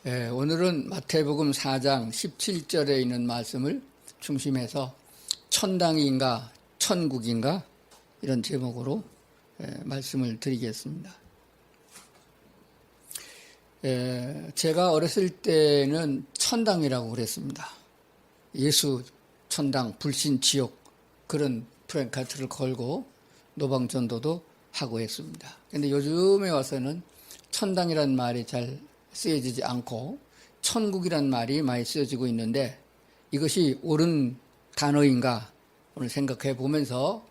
오늘은 마태복음 4장 17절에 있는 말씀을 중심해서 천당인가 천국인가 이런 제목으로 말씀을 드리겠습니다. 제가 어렸을 때는 천당이라고 그랬습니다. 예수 천당, 불신 지옥 그런 프랭카트를 걸고 노방전도도 하고 했습니다. 그런데 요즘에 와서는 천당이라는 말이 잘 쓰여지지 않고 천국이라는 말이 많이 쓰여지고 있는데 이것이 옳은 단어인가 오늘 생각해 보면서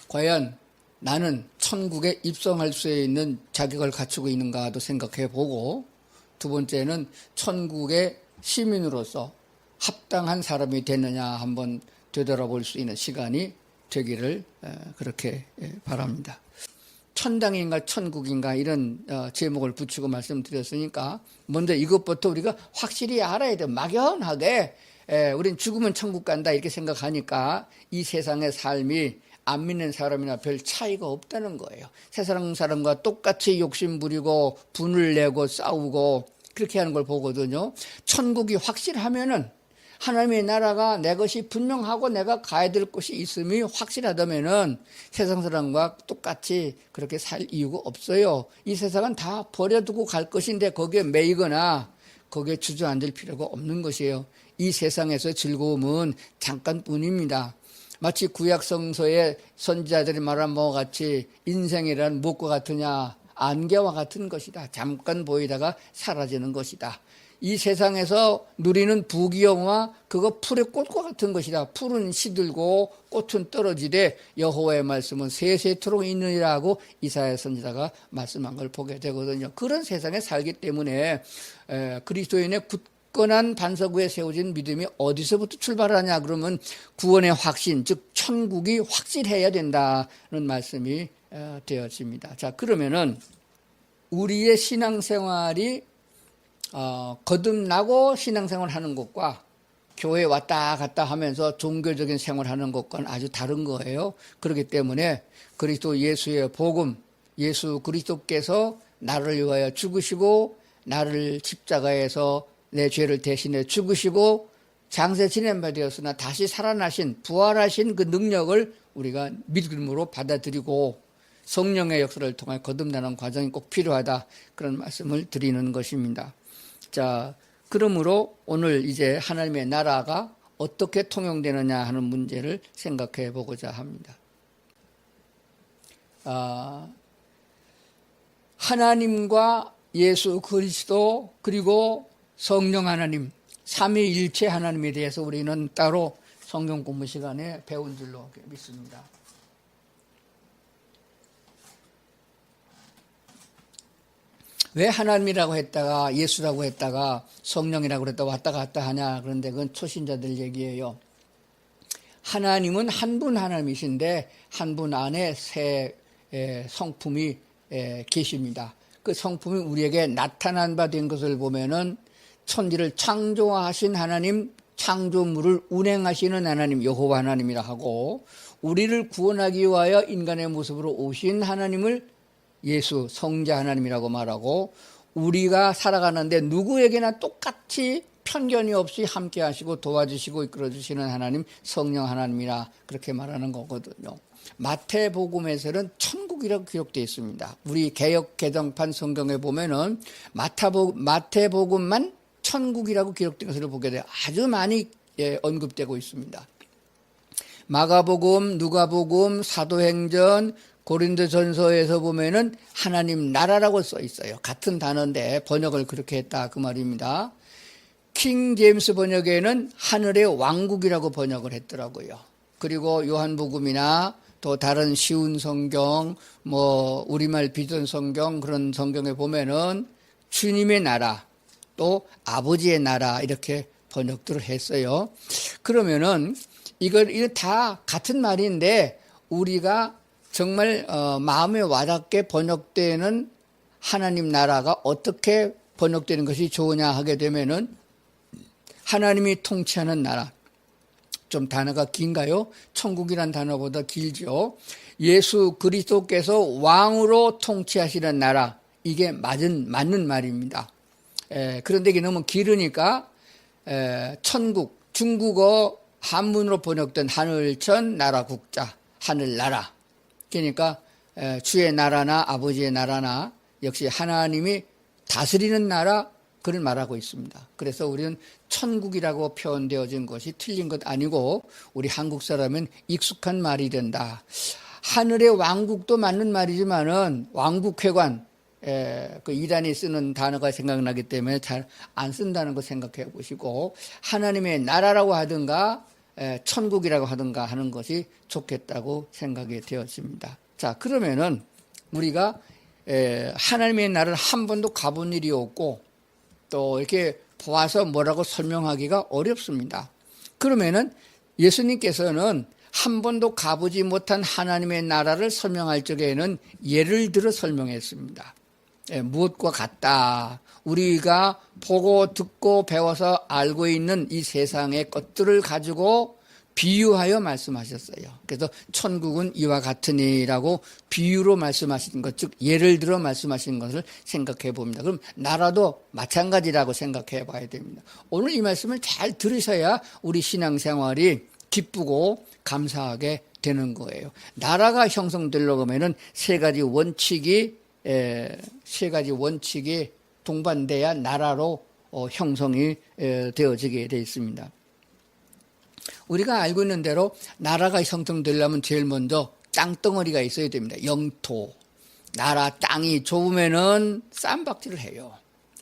과연 나는 천국에 입성할 수 있는 자격을 갖추고 있는가도 생각해 보고, 두 번째는 천국의 시민으로서 합당한 사람이 됐느냐 한번 되돌아볼 수 있는 시간이 되기를 그렇게 바랍니다. 천당인가 천국인가 이런 제목을 붙이고 말씀드렸으니까 먼저 이것부터 우리가 확실히 알아야 돼요. 막연하게 우린 죽으면 천국 간다 이렇게 생각하니까 이 세상의 삶이 안 믿는 사람이나 별 차이가 없다는 거예요. 세상 사람과 똑같이 욕심 부리고 분을 내고 싸우고 그렇게 하는 걸 보거든요. 천국이 확실하면은 하나님의 나라가 내 것이 분명하고 내가 가야 될 곳이 있음이 확실하다면은 세상 사람과 똑같이 그렇게 살 이유가 없어요. 이 세상은 다 버려두고 갈 것인데 거기에 매이거나 거기에 주저앉을 필요가 없는 것이에요. 이 세상에서 즐거움은 잠깐뿐입니다. 마치 구약성서의 선지자들이 말한 바와 같이 인생이란 무엇과 같으냐, 안개와 같은 것이다. 잠깐 보이다가 사라지는 것이다. 이 세상에서 누리는 부귀영화 그거 풀의 꽃과 같은 것이다. 풀은 시들고 꽃은 떨어지되 여호와의 말씀은 세세토록 있느니라고 이사야 선지자가 말씀한 걸 보게 되거든요. 그런 세상에 살기 때문에 그리스도인의 굳건한 반석 위에 세워진 믿음이 어디서부터 출발하냐 그러면 구원의 확신, 즉 천국이 확실해야 된다는 말씀이 되어집니다. 자, 그러면은 우리의 신앙생활이 거듭나고 신앙생활 하는 것과 교회 왔다 갔다 하면서 종교적인 생활하는 것과는 아주 다른 거예요. 그렇기 때문에 그리스도 예수의 복음, 예수 그리스도께서 나를 위하여 죽으시고 나를 십자가에서 내 죄를 대신해 죽으시고 장세 지낸 바 되었으나 다시 살아나신 부활하신 그 능력을 우리가 믿음으로 받아들이고 성령의 역사를 통해 거듭나는 과정이 꼭 필요하다, 그런 말씀을 드리는 것입니다. 자, 그러므로 오늘 이제 하나님의 나라가 어떻게 통용되느냐 하는 문제를 생각해 보고자 합니다. 하나님과 예수 그리스도 그리고 성령 하나님, 삼위일체 하나님에 대해서 우리는 따로 성경 공부 시간에 배운 줄로 믿습니다. 왜 하나님이라고 했다가 예수라고 했다가 성령이라고 했다가 왔다 갔다 하냐, 그런데 그건 초신자들 얘기예요. 하나님은 한 분 하나님이신데 한 분 안에 세 성품이 계십니다. 그 성품이 우리에게 나타난 바 된 것을 보면은 천지를 창조하신 하나님, 창조물을 운행하시는 하나님 여호와 하나님이라 하고, 우리를 구원하기 위하여 인간의 모습으로 오신 하나님을 예수 성자 하나님이라고 말하고, 우리가 살아가는데 누구에게나 똑같이 편견이 없이 함께 하시고 도와주시고 이끌어주시는 하나님 성령 하나님이라 그렇게 말하는 거거든요. 마태복음에서는 천국이라고 기록되어 있습니다. 우리 개역 개정판 성경에 보면은 마태복음만 천국이라고 기록된 것을 보게 돼요. 아주 많이 언급되고 있습니다. 마가복음, 누가복음, 사도행전, 고린도전서에서 보면은 하나님 나라라고 써 있어요. 같은 단어인데 번역을 그렇게 했다 그 말입니다. 킹 제임스 번역에는 하늘의 왕국이라고 번역을 했더라고요. 그리고 요한복음이나 또 다른 쉬운 성경, 우리말 비전 성경, 그런 성경에 보면은 주님의 나라, 또 아버지의 나라 이렇게 번역들을 했어요. 그러면은 이거 다 같은 말인데 우리가 정말 마음에 와닿게 번역되는 하나님 나라가 어떻게 번역되는 것이 좋으냐 하게 되면은 하나님이 통치하는 나라, 좀 단어가 긴가요? 천국이란 단어보다 길죠. 예수 그리스도께서 왕으로 통치하시는 나라, 이게 맞는 말입니다. 그런데 이게 너무 길으니까 천국, 중국어 한문으로 번역된 하늘천 나라 국자, 하늘나라. 그러니까 주의 나라나 아버지의 나라나 역시 하나님이 다스리는 나라, 그걸 말하고 있습니다. 그래서 우리는 천국이라고 표현되어진 것이 틀린 것 아니고 우리 한국 사람은 익숙한 말이 된다. 하늘의 왕국도 맞는 말이지만은 왕국회관, 그 이단이 쓰는 단어가 생각나기 때문에 잘 안 쓴다는 거 생각해 보시고 하나님의 나라라고 하든가 천국이라고 하든가 하는 것이 좋겠다고 생각이 되었습니다. 자, 그러면은 우리가 하나님의 나라를 한 번도 가본 일이 없고 또 이렇게 보아서 뭐라고 설명하기가 어렵습니다. 그러면은 예수님께서는 한 번도 가보지 못한 하나님의 나라를 설명할 적에는 예를 들어 설명했습니다. 무엇과 같다. 우리가 보고 듣고 배워서 알고 있는 이 세상의 것들을 가지고 비유하여 말씀하셨어요. 그래서 천국은 이와 같으니라고 비유로 말씀하신 것, 즉 예를 들어 말씀하신 것을 생각해 봅니다. 그럼 나라도 마찬가지라고 생각해 봐야 됩니다. 오늘 이 말씀을 잘 들으셔야 우리 신앙생활이 기쁘고 감사하게 되는 거예요. 나라가 형성되려고 하면은 세 가지 원칙이 동반돼야 나라로 형성이 되어지게 되어 있습니다. 우리가 알고 있는 대로 나라가 형성되려면 제일 먼저 땅덩어리가 있어야 됩니다. 영토. 나라 땅이 좁으면은 쌈박질을 해요.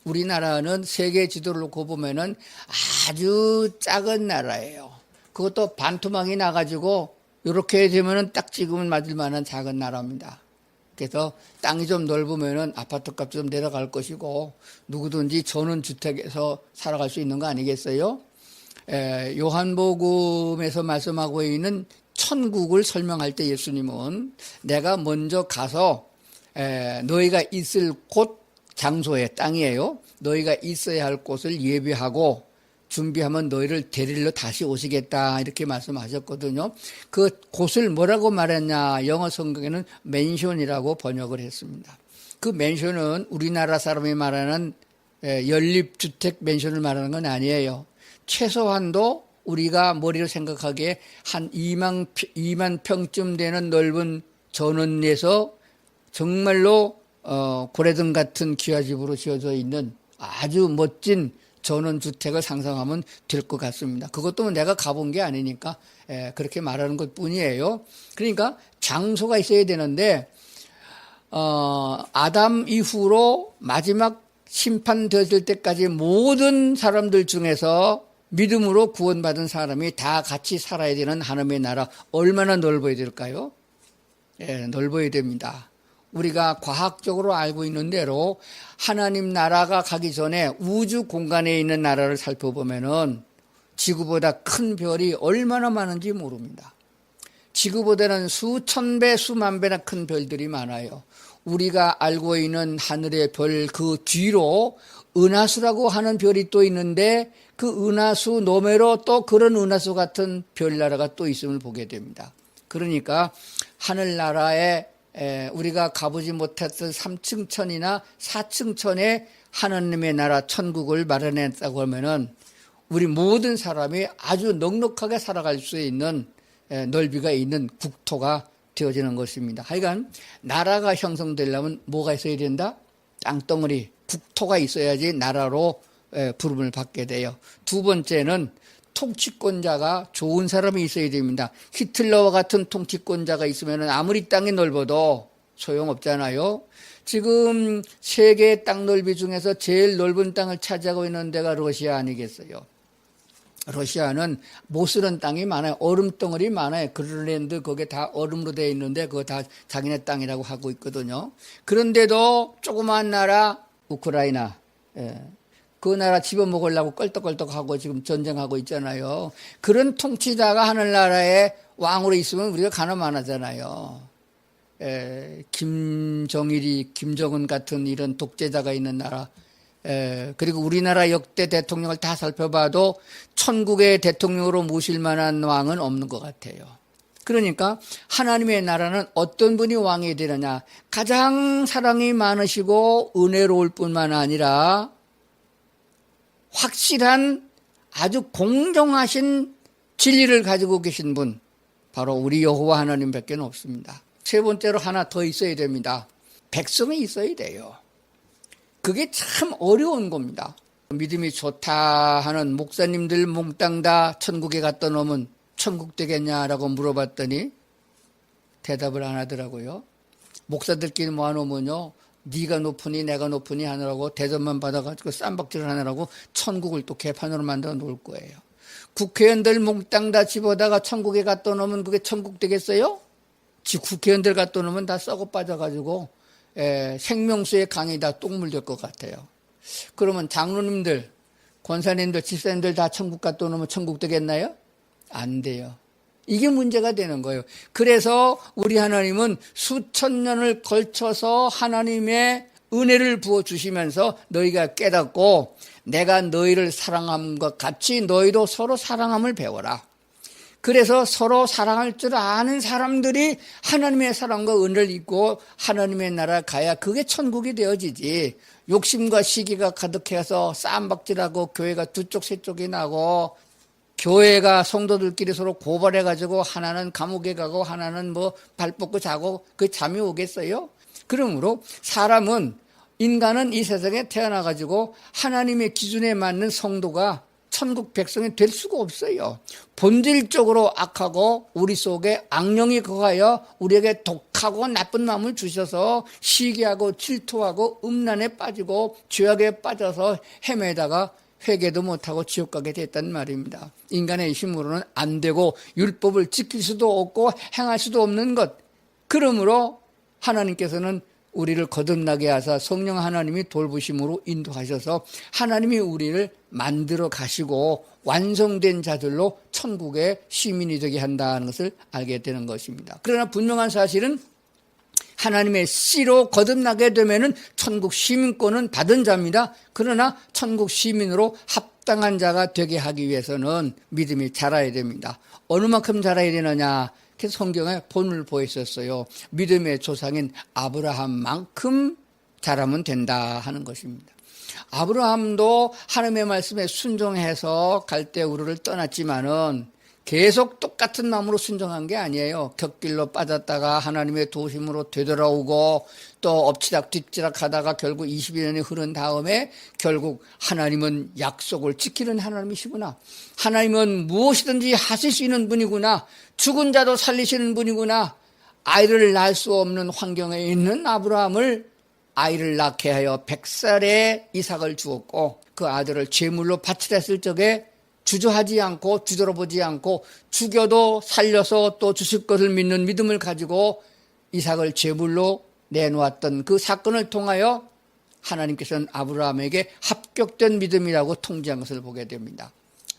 우리나라는 세계 지도를 놓고 보면은 아주 작은 나라예요. 그것도 반토막이 나가지고 이렇게 되면은 딱 찍으면 맞을 만한 작은 나라입니다. 그래서 땅이 좀 넓으면은 아파트 값 좀 내려갈 것이고 누구든지 전원주택에서 살아갈 수 있는 거 아니겠어요? 요한복음에서 말씀하고 있는 천국을 설명할 때 예수님은 내가 먼저 가서 너희가 있을 곳 장소에 땅이에요. 너희가 있어야 할 곳을 예비하고 준비하면 너희를 데리러 다시 오시겠다 이렇게 말씀하셨거든요. 그 곳을 뭐라고 말했냐, 영어 성경에는 맨션이라고 번역을 했습니다. 그 맨션은 우리나라 사람이 말하는 연립주택 맨션을 말하는 건 아니에요. 최소한도 우리가 머리로 생각하기에 한 2만 평쯤 되는 넓은 전원에서 정말로 고래등 같은 기와집으로 지어져 있는 아주 멋진 전원주택을 상상하면 될 것 같습니다. 그것도 내가 가본 게 아니니까 그렇게 말하는 것 뿐이에요. 그러니까 장소가 있어야 되는데 아담 이후로 마지막 심판되었을 때까지 모든 사람들 중에서 믿음으로 구원받은 사람이 다 같이 살아야 되는 하나님의 나라 얼마나 넓어야 될까요? 넓어야 됩니다. 우리가 과학적으로 알고 있는 대로 하나님 나라가 가기 전에 우주 공간에 있는 나라를 살펴보면은 지구보다 큰 별이 얼마나 많은지 모릅니다. 지구보다는 수천 배, 수만 배나 큰 별들이 많아요. 우리가 알고 있는 하늘의 별 그 뒤로 은하수라고 하는 별이 또 있는데 그 은하수 너머로 또 그런 은하수 같은 별나라가 또 있음을 보게 됩니다. 그러니까 하늘나라에 우리가 가보지 못했던 3층 천이나 4층 천에 하나님의 나라 천국을 마련했다고 하면은 우리 모든 사람이 아주 넉넉하게 살아갈 수 있는 넓이가 있는 국토가 되어지는 것입니다. 하여간 나라가 형성되려면 뭐가 있어야 된다? 땅덩어리, 국토가 있어야지 나라로 부름을 받게 돼요. 두 번째는 통치권자가 좋은 사람이 있어야 됩니다. 히틀러와 같은 통치권자가 있으면 아무리 땅이 넓어도 소용없잖아요. 지금 세계 땅 넓이 중에서 제일 넓은 땅을 차지하고 있는 데가 러시아 아니겠어요? 러시아는 못 쓰는 땅이 많아요. 얼음덩어리 많아요. 그린란드 거기에 다 얼음으로 되어 있는데 그거 다 자기네 땅이라고 하고 있거든요. 그런데도 조그만 나라 우크라이나, 그 나라 집어먹으려고 껄떡껄떡하고 지금 전쟁하고 있잖아요. 그런 통치자가 하늘나라에 왕으로 있으면 우리가 가늠안 하잖아요. 김정은 같은 이런 독재자가 있는 나라, 그리고 우리나라 역대 대통령을 다 살펴봐도 천국의 대통령으로 모실 만한 왕은 없는 것 같아요. 그러니까 하나님의 나라는 어떤 분이 왕이 되느냐, 가장 사랑이 많으시고 은혜로울 뿐만 아니라 확실한 아주 공정하신 진리를 가지고 계신 분, 바로 우리 여호와 하나님밖에 없습니다. 세 번째로 하나 더 있어야 됩니다. 백성이 있어야 돼요. 그게 참 어려운 겁니다. 믿음이 좋다 하는 목사님들 몽땅 다 천국에 갔다 오면 천국 되겠냐라고 물어봤더니 대답을 안 하더라고요. 목사들끼리 모아놓으면요, 네가 높으니 내가 높으니 하느라고 대접만 받아가지고 쌈박질을 하느라고 천국을 또 개판으로 만들어 놓을 거예요. 국회의원들 몽땅 다 집어다가 천국에 갖다 놓으면 그게 천국 되겠어요? 국회의원들 갖다 놓으면 다 썩어 빠져가지고 생명수의 강이 다 똥물 될 것 같아요. 그러면 장로님들, 권사님들, 집사님들 다 천국 갖다 놓으면 천국 되겠나요? 안 돼요. 이게 문제가 되는 거예요. 그래서 우리 하나님은 수천 년을 걸쳐서 하나님의 은혜를 부어주시면서 너희가 깨닫고 내가 너희를 사랑함과 같이 너희도 서로 사랑함을 배워라. 그래서 서로 사랑할 줄 아는 사람들이 하나님의 사랑과 은혜를 입고 하나님의 나라 가야 그게 천국이 되어지지. 욕심과 시기가 가득해서 쌈박질하고 교회가 두 쪽 세 쪽이 나고 교회가 성도들끼리 서로 고발해가지고 하나는 감옥에 가고 하나는 뭐 발 뻗고 자고 그 잠이 오겠어요? 그러므로 인간은 이 세상에 태어나가지고 하나님의 기준에 맞는 성도가 천국 백성이 될 수가 없어요. 본질적으로 악하고 우리 속에 악령이 거하여 우리에게 독하고 나쁜 마음을 주셔서 시기하고 질투하고 음란에 빠지고 죄악에 빠져서 헤매다가 회개도 못하고 지옥 가게 됐단 말입니다. 인간의 힘으로는 안 되고 율법을 지킬 수도 없고 행할 수도 없는 것. 그러므로 하나님께서는 우리를 거듭나게 하사 성령 하나님이 돌보심으로 인도하셔서 하나님이 우리를 만들어 가시고 완성된 자들로 천국의 시민이 되게 한다는 것을 알게 되는 것입니다. 그러나 분명한 사실은 하나님의 씨로 거듭나게 되면은 천국 시민권은 받은 자입니다. 그러나 천국 시민으로 합당한 자가 되게 하기 위해서는 믿음이 자라야 됩니다. 어느 만큼 자라야 되느냐? 그래서 성경에 본을 보였었어요. 믿음의 조상인 아브라함만큼 자라면 된다 하는 것입니다. 아브라함도 하나님의 말씀에 순종해서 갈대우르를 떠났지만은 계속 똑같은 마음으로 순종한 게 아니에요. 곁길로 빠졌다가 하나님의 도우심으로 되돌아오고 또 엎치락 뒤치락 하다가 결국 22년이 흐른 다음에 결국 하나님은 약속을 지키는 하나님이시구나. 하나님은 무엇이든지 하실 수 있는 분이구나. 죽은 자도 살리시는 분이구나. 아이를 낳을 수 없는 환경에 있는 아브라함을 아이를 낳게 하여 100살에 이삭을 주었고 그 아들을 제물로 바치라 했을 적에 주저하지 않고 뒤돌아보지 않고 죽여도 살려서 또 주실 것을 믿는 믿음을 가지고 이삭을 제물로 내놓았던 그 사건을 통하여 하나님께서는 아브라함에게 합격된 믿음이라고 통지한 것을 보게 됩니다.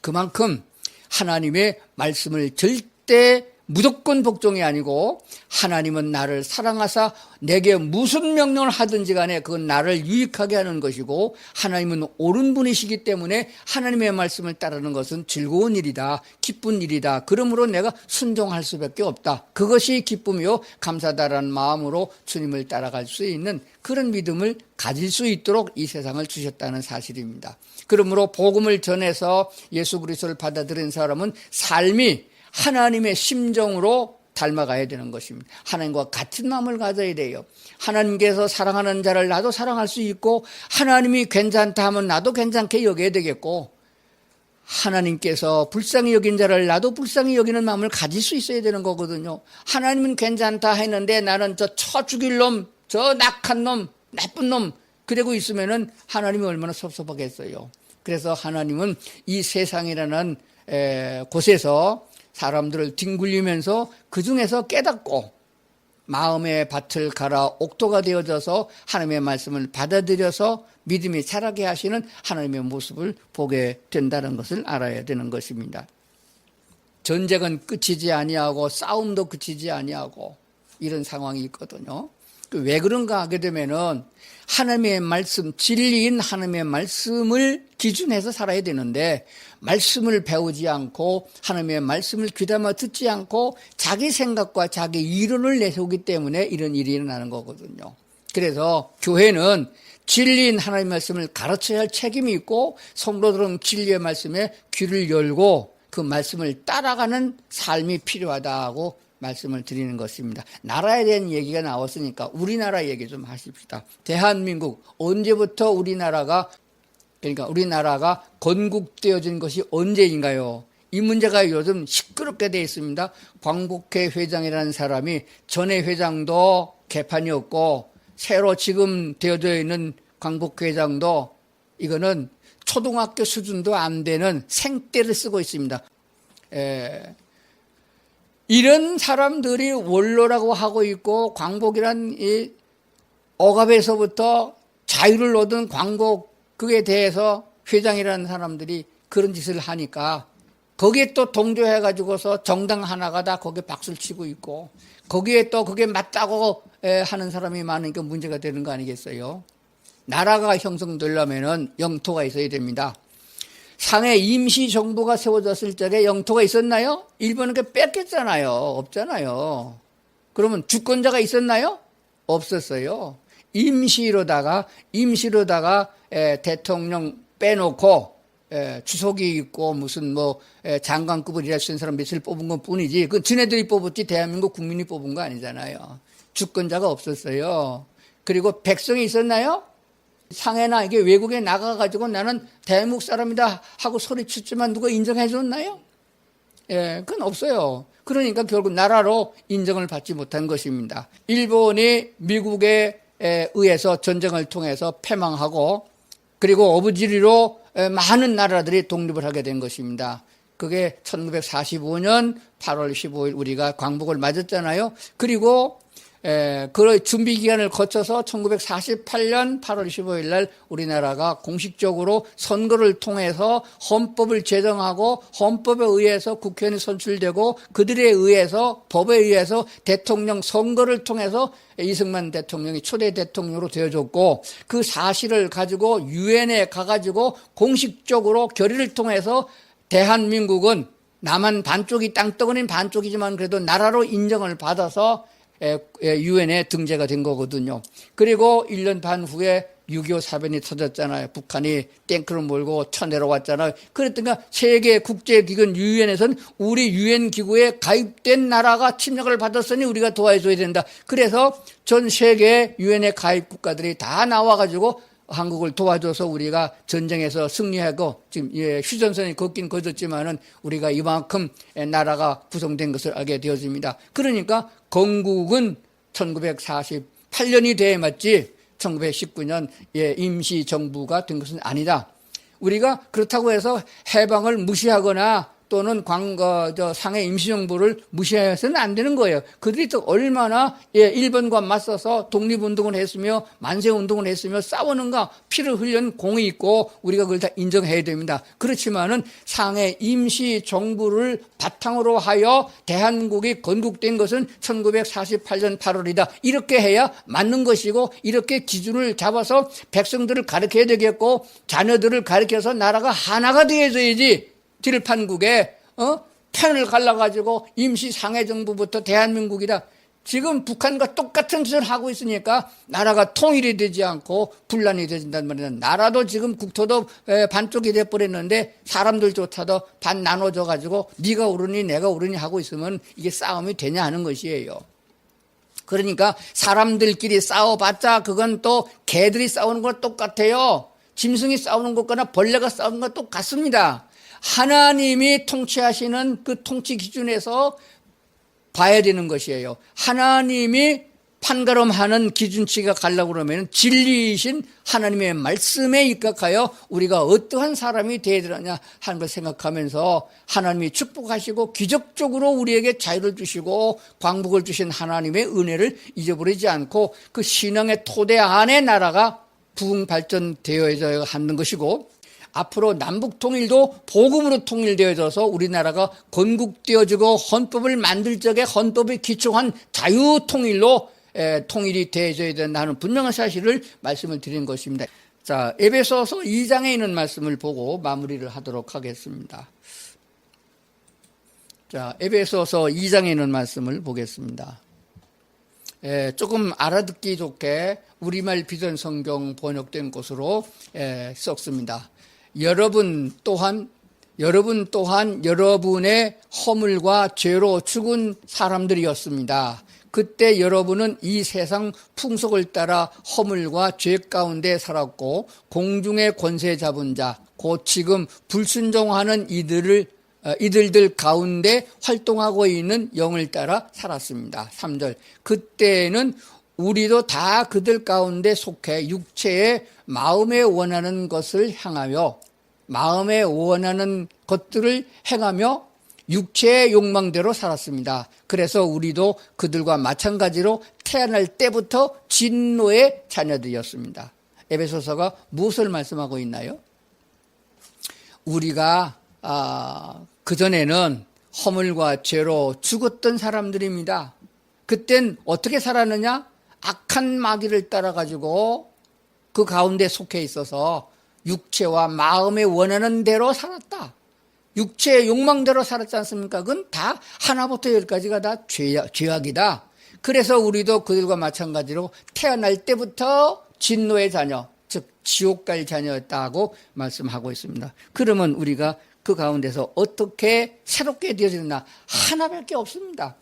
그만큼 하나님의 말씀을 절대 무조건 복종이 아니고 하나님은 나를 사랑하사 내게 무슨 명령을 하든지 간에 그건 나를 유익하게 하는 것이고 하나님은 옳은 분이시기 때문에 하나님의 말씀을 따르는 것은 즐거운 일이다. 기쁜 일이다. 그러므로 내가 순종할 수밖에 없다. 그것이 기쁨이요 감사다라는 마음으로 주님을 따라갈 수 있는 그런 믿음을 가질 수 있도록 이 세상을 주셨다는 사실입니다. 그러므로 복음을 전해서 예수 그리스도를 받아들인 사람은 삶이 하나님의 심정으로 닮아가야 되는 것입니다. 하나님과 같은 마음을 가져야 돼요. 하나님께서 사랑하는 자를 나도 사랑할 수 있고 하나님이 괜찮다 하면 나도 괜찮게 여겨야 되겠고 하나님께서 불쌍히 여긴 자를 나도 불쌍히 여기는 마음을 가질 수 있어야 되는 거거든요. 하나님은 괜찮다 했는데 나는 저 쳐 죽일 놈, 저 낙한 놈, 나쁜 놈 그러고 있으면은 하나님이 얼마나 섭섭하겠어요. 그래서 하나님은 이 세상이라는 곳에서 사람들을 뒹굴리면서 그 중에서 깨닫고 마음의 밭을 갈아 옥토가 되어져서 하나님의 말씀을 받아들여서 믿음이 자라게 하시는 하나님의 모습을 보게 된다는 것을 알아야 되는 것입니다. 전쟁은 끝이지 아니하고 싸움도 끝이지 아니하고 이런 상황이 있거든요. 왜 그런가 하게 되면은 하나님의 말씀, 진리인 하나님의 말씀을 기준해서 살아야 되는데 말씀을 배우지 않고 하나님의 말씀을 귀담아 듣지 않고 자기 생각과 자기 이론을 내세우기 때문에 이런 일이 일어나는 거거든요. 그래서 교회는 진리인 하나님의 말씀을 가르쳐야 할 책임이 있고 성도들은 진리의 말씀에 귀를 열고 그 말씀을 따라가는 삶이 필요하다고 말씀을 드리는 것입니다. 나라에 대한 얘기가 나왔으니까 우리나라 얘기 좀 하십시다. 대한민국 언제부터 우리나라가 건국되어진 것이 언제인가요? 이 문제가 요즘 시끄럽게 되어 있습니다. 광복회 회장이라는 사람이 전에 회장도 개판이었고 새로 지금 되어져 있는 광복회 회장도 이거는 초등학교 수준도 안 되는 생떼를 쓰고 있습니다. 이런 사람들이 원로라고 하고 있고 광복이란 이 억압에서부터 자유를 얻은 광복 그에 대해서 회장이라는 사람들이 그런 짓을 하니까 거기에 또 동조해가지고서 정당 하나가 다 거기에 박수를 치고 있고 거기에 또 그게 맞다고 하는 사람이 많으니까 문제가 되는 거 아니겠어요? 나라가 형성되려면은 영토가 있어야 됩니다. 상해 임시정부가 세워졌을 적에 영토가 있었나요? 일본은 그 뺏겼잖아요. 없잖아요. 그러면 주권자가 있었나요? 없었어요. 임시로다가 대통령 빼놓고 주석이 있고 무슨 장관급을 일할 수 있는 사람 몇을 뽑은 것 뿐이지 그 지네들이 뽑았지 대한민국 국민이 뽑은 거 아니잖아요. 주권자가 없었어요. 그리고 백성이 있었나요? 상해나 이게 외국에 나가가지고 나는 대한민국 사람이다 하고 소리쳤지만 누가 인정해 줬나요? 그건 없어요. 그러니까 결국 나라로 인정을 받지 못한 것입니다. 일본이 미국에 의해서 전쟁을 통해서 패망하고 그리고 어부지리로 많은 나라들이 독립을 하게 된 것입니다. 그게 1945년 8월 15일 우리가 광복을 맞았잖아요. 그리고 그 준비 기간을 거쳐서 1948년 8월 15일 날 우리나라가 공식적으로 선거를 통해서 헌법을 제정하고 헌법에 의해서 국회의원이 선출되고 그들에 의해서 법에 의해서 대통령 선거를 통해서 이승만 대통령이 초대 대통령으로 되어졌고 그 사실을 가지고 유엔에 가가지고 공식적으로 결의를 통해서 대한민국은 남한 반쪽이 땅덩어리는 반쪽이지만 그래도 나라로 인정을 받아서 유엔에 등재가 된 거거든요. 그리고 1년 반 후에 6.25 사변이 터졌잖아요. 북한이 탱크를 몰고 쳐내려왔잖아요. 그랬더니 세계 국제기구 유엔에서는 우리 유엔 기구에 가입된 나라가 침략을 받았으니 우리가 도와줘야 된다. 그래서 전 세계 유엔의 가입 국가들이 다 나와가지고 한국을 도와줘서 우리가 전쟁에서 승리하고 지금 휴전선이 걷긴 걷었지만은 우리가 이만큼 나라가 구성된 것을 알게 되어집니다. 그러니까 건국은 1948년이 돼야 맞지 1919년 임시정부가 된 것은 아니다. 우리가 그렇다고 해서 해방을 무시하거나 또는 상해 임시정부를 무시해서는 안 되는 거예요. 그들이 또 얼마나 일본과 맞서서 독립운동을 했으며 만세운동을 했으며 싸우는가 피를 흘린 공이 있고 우리가 그걸 다 인정해야 됩니다. 그렇지만은 상해 임시정부를 바탕으로 하여 대한민국이 건국된 것은 1948년 8월이다. 이렇게 해야 맞는 것이고 이렇게 기준을 잡아서 백성들을 가르쳐야 되겠고 자녀들을 가르쳐서 나라가 하나가 되어져야지. 들판국에 편을 갈라가지고 임시상해정부부터 대한민국이다. 지금 북한과 똑같은 짓을 하고 있으니까 나라가 통일이 되지 않고 분란이 된단 말이야. 나라도 지금 국토도 반쪽이 돼버렸는데 사람들조차도 반 나눠져가지고 네가 옳으니 내가 옳으니 하고 있으면 이게 싸움이 되냐 하는 것이에요. 그러니까 사람들끼리 싸워봤자 그건 또 개들이 싸우는 거랑 똑같아요. 짐승이 싸우는 것과나 벌레가 싸우는 것 똑같습니다. 하나님이 통치하시는 그 통치 기준에서 봐야 되는 것이에요. 하나님이 판가름하는 기준치가 가려고 그러면 진리이신 하나님의 말씀에 입각하여 우리가 어떠한 사람이 되어야 되느냐 하는 걸 생각하면서 하나님이 축복하시고 기적적으로 우리에게 자유를 주시고 광복을 주신 하나님의 은혜를 잊어버리지 않고 그 신앙의 토대 안에 나라가 부흥 발전되어야 하는 것이고 앞으로 남북통일도 복음으로 통일되어져서 우리나라가 건국되어지고 헌법을 만들 적에 헌법에 기초한 자유통일로 통일이 되어져야 된다는 분명한 사실을 말씀을 드린 것입니다. 자, 에베소서 2장에 있는 말씀을 보고 마무리를 하도록 하겠습니다. 자, 에베소서 2장에 있는 말씀을 보겠습니다. 조금 알아듣기 좋게 우리말 비전 성경 번역된 것으로 썼습니다. 여러분 또한 여러분의 허물과 죄로 죽은 사람들이었습니다. 그때 여러분은 이 세상 풍속을 따라 허물과 죄 가운데 살았고 공중의 권세 잡은 자, 곧 지금 불순종하는 이들들 가운데 활동하고 있는 영을 따라 살았습니다. 3절. 그때는 우리도 다 그들 가운데 속해 육체의 마음에 원하는 것을 향하며 마음에 원하는 것들을 행하며 육체의 욕망대로 살았습니다. 그래서 우리도 그들과 마찬가지로 태어날 때부터 진노의 자녀들이었습니다. 에베소서가 무엇을 말씀하고 있나요? 우리가 그전에는 허물과 죄로 죽었던 사람들입니다. 그땐 어떻게 살았느냐? 악한 마귀를 따라가지고 그 가운데 속해 있어서 육체와 마음에 원하는 대로 살았다. 육체의 욕망대로 살았지 않습니까? 그건 다 하나부터 열까지가 다 죄악이다. 그래서 우리도 그들과 마찬가지로 태어날 때부터 진노의 자녀, 즉 지옥 갈 자녀였다고 말씀하고 있습니다. 그러면 우리가 그 가운데서 어떻게 새롭게 되어지느냐? 하나밖에 없습니다.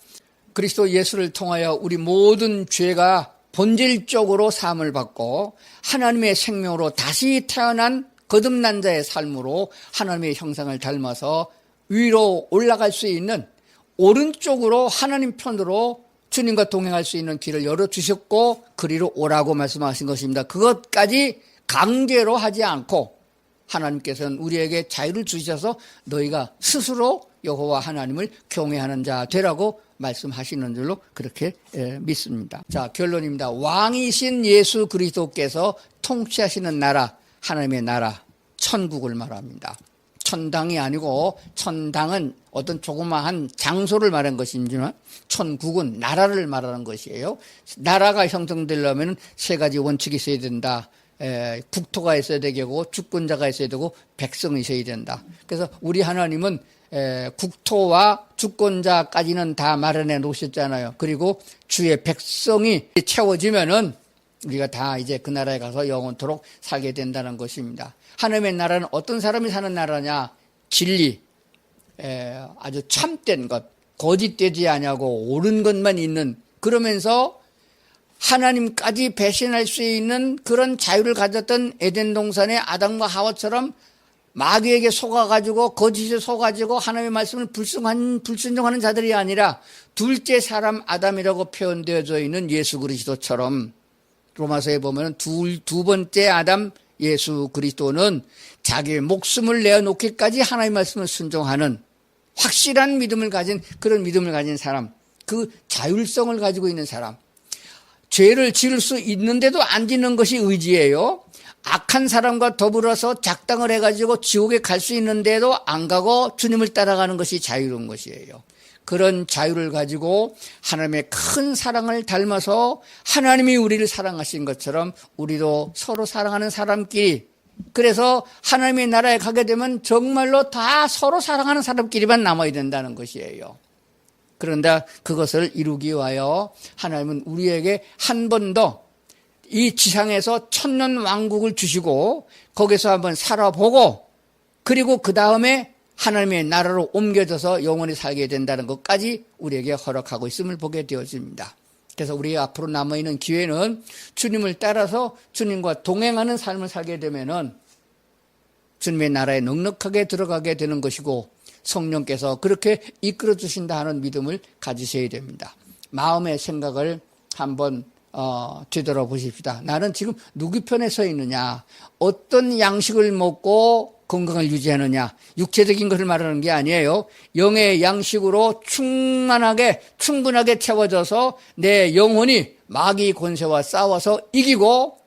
그리스도 예수를 통하여 우리 모든 죄가 본질적으로 사함을 받고 하나님의 생명으로 다시 태어난 거듭난 자의 삶으로 하나님의 형상을 닮아서 위로 올라갈 수 있는 오른쪽으로 하나님 편으로 주님과 동행할 수 있는 길을 열어주셨고 그리로 오라고 말씀하신 것입니다. 그것까지 강제로 하지 않고 하나님께서는 우리에게 자유를 주셔서 너희가 스스로 여호와 하나님을 경외하는 자 되라고 말씀하시는 줄로 그렇게 믿습니다. 자, 결론입니다. 왕이신 예수 그리스도께서 통치하시는 나라, 하나님의 나라, 천국을 말합니다. 천당이 아니고 천당은 어떤 조그마한 장소를 말한 것이지만 천국은 나라를 말하는 것이에요. 나라가 형성되려면 세 가지 원칙이 있어야 된다. 국토가 있어야 되고 주권자가 있어야 되고 백성이 있어야 된다. 그래서 우리 하나님은 국토와 주권자까지는 다 마련해 놓으셨잖아요. 그리고 주의 백성이 채워지면은 우리가 다 이제 그 나라에 가서 영원토록 살게 된다는 것입니다. 하나님의 나라는 어떤 사람이 사는 나라냐? 진리, 아주 참된 것, 거짓되지 아니하고 옳은 것만 있는, 그러면서 하나님까지 배신할 수 있는 그런 자유를 가졌던 에덴 동산의 아담과 하와처럼 마귀에게 속아가지고 거짓에 속아가지고 하나님의 말씀을 불순종하는 자들이 아니라 둘째 사람 아담이라고 표현되어져 있는 예수 그리스도처럼 로마서에 보면 두 번째 아담 예수 그리스도는 자기의 목숨을 내어놓기까지 하나님의 말씀을 순종하는 확실한 믿음을 가진 그런 믿음을 가진 사람, 그 자율성을 가지고 있는 사람, 죄를 지을 수 있는데도 안 짓는 것이 의지예요. 악한 사람과 더불어서 작당을 해가지고 지옥에 갈 수 있는데도 안 가고 주님을 따라가는 것이 자유로운 것이에요. 그런 자유를 가지고 하나님의 큰 사랑을 닮아서 하나님이 우리를 사랑하신 것처럼 우리도 서로 사랑하는 사람끼리, 그래서 하나님의 나라에 가게 되면 정말로 다 서로 사랑하는 사람끼리만 남아야 된다는 것이에요. 그런데 그것을 이루기 위하여 하나님은 우리에게 한 번 더 이 지상에서 천년 왕국을 주시고 거기서 한번 살아보고 그리고 그 다음에 하나님의 나라로 옮겨져서 영원히 살게 된다는 것까지 우리에게 허락하고 있음을 보게 되어집니다. 그래서 우리 앞으로 남아있는 기회는 주님을 따라서 주님과 동행하는 삶을 살게 되면은 주님의 나라에 넉넉하게 들어가게 되는 것이고 성령께서 그렇게 이끌어 주신다 하는 믿음을 가지셔야 됩니다. 마음의 생각을 한번 되돌아보십시다. 나는 지금 누구 편에 서 있느냐? 어떤 양식을 먹고 건강을 유지하느냐? 육체적인 것을 말하는 게 아니에요. 영의 양식으로 충분하게 채워져서 내 영혼이 마귀 권세와 싸워서 이기고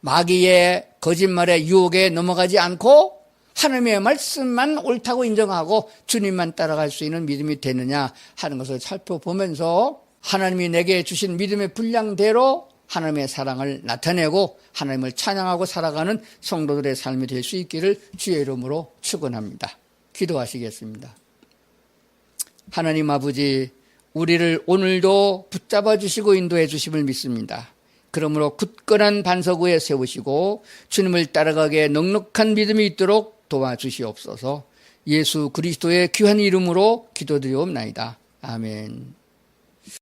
마귀의 거짓말의 유혹에 넘어가지 않고 하나님의 말씀만 옳다고 인정하고 주님만 따라갈 수 있는 믿음이 되느냐 하는 것을 살펴보면서 하나님이 내게 주신 믿음의 분량대로 하나님의 사랑을 나타내고 하나님을 찬양하고 살아가는 성도들의 삶이 될 수 있기를 주의 이름으로 축원합니다. 기도하시겠습니다. 하나님 아버지, 우리를 오늘도 붙잡아 주시고 인도해 주심을 믿습니다. 그러므로 굳건한 반석 위에 세우시고 주님을 따라가기에 넉넉한 믿음이 있도록 도와주시옵소서. 예수 그리스도의 귀한 이름으로 기도드리옵나이다. 아멘.